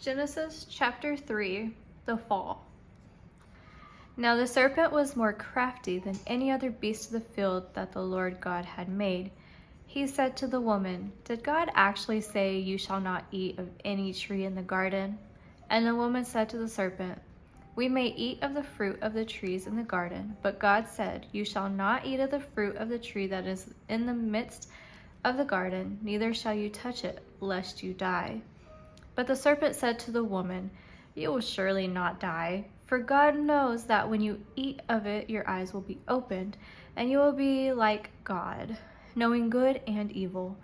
Genesis chapter 3, the fall. Now the serpent was more crafty than any other beast of the field that the Lord God had made. He said to the woman, "Did God actually say, 'You shall not eat of any tree in the garden'?" And the woman said to the serpent, "We may eat of the fruit of the trees in the garden, but God said, 'You shall not eat of the fruit of the tree that is in the midst of the garden, neither shall you touch it, lest you die.' But the serpent said to the woman, 'You will surely not die, for God knows that when you eat of it, your eyes will be opened, and you will be like God, knowing good and evil.'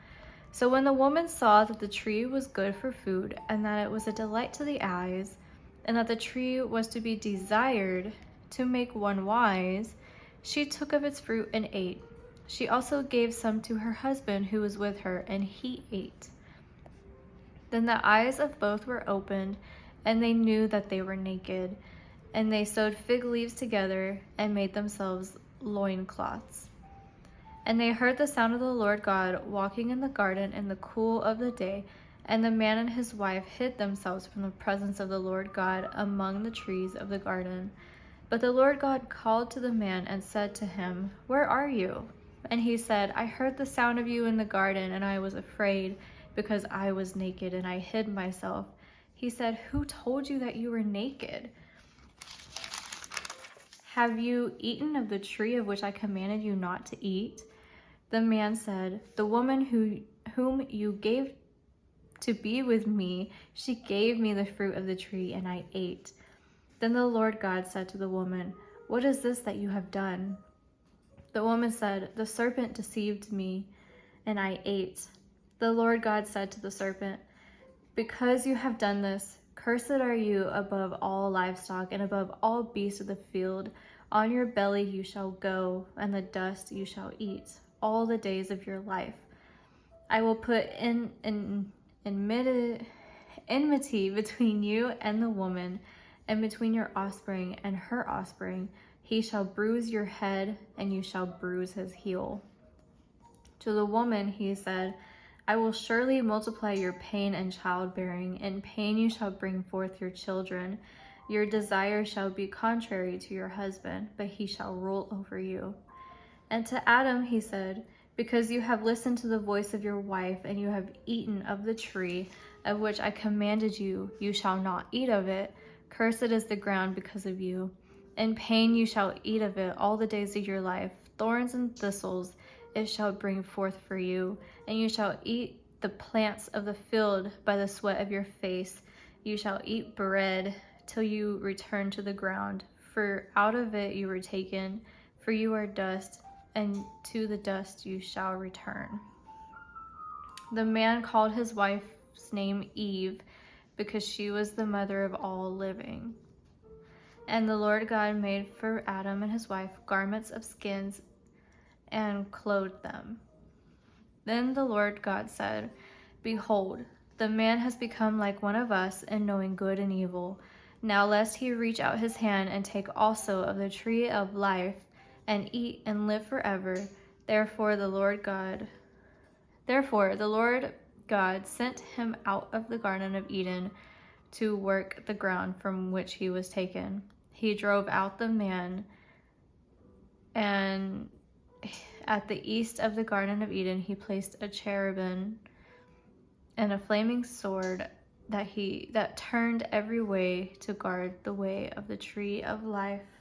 So when the woman saw that the tree was good for food, and that it was a delight to the eyes, and that the tree was to be desired to make one wise, she took of its fruit and ate. She also gave some to her husband who was with her, and he ate. Then the eyes of both were opened, and they knew that they were naked. And they sewed fig leaves together and made themselves loincloths. And they heard the sound of the Lord God walking in the garden in the cool of the day. And the man and his wife hid themselves from the presence of the Lord God among the trees of the garden. But the Lord God called to the man and said to him, "Where are you?" And he said, "I heard the sound of you in the garden, and I was afraid, because I was naked, and I hid myself." He said, "Who told you that you were naked? Have you eaten of the tree of which I commanded you not to eat?" The man said, "The woman whom you gave to be with me, she gave me the fruit of the tree, and I ate." Then the Lord God said to the woman, "What is this that you have done?" The woman said, "The serpent deceived me, and I ate." The Lord God said to the serpent, "Because you have done this, cursed are you above all livestock and above all beasts of the field. On your belly you shall go, and the dust you shall eat all the days of your life. I will put enmity between you and the woman, and between your offspring and her offspring. He shall bruise your head, and you shall bruise his heel." To the woman he said, "I will surely multiply your pain and childbearing. In pain you shall bring forth your children. Your desire shall be contrary to your husband, but he shall rule over you." And to Adam he said, "Because you have listened to the voice of your wife, and you have eaten of the tree of which I commanded you, you shall not eat of it. Cursed is the ground because of you. In pain you shall eat of it all the days of your life. Thorns and thistles it shall bring forth for you, and you shall eat the plants of the field by the sweat of your face. You shall eat bread till you return to the ground, for out of it you were taken, for you are dust, and to the dust you shall return." The man called his wife's name Eve, because she was the mother of all living. And the Lord God made for Adam and his wife garments of skins and clothed them. Then the Lord God said, "Behold, the man has become like one of us in knowing good and evil. Now lest he reach out his hand and take also of the tree of life and eat and live forever." Therefore the Lord God sent him out of the Garden of Eden to work the ground from which he was taken. He drove out the man, and at the east of the Garden of Eden he placed a cherubim and a flaming sword that turned every way to guard the way of the tree of life.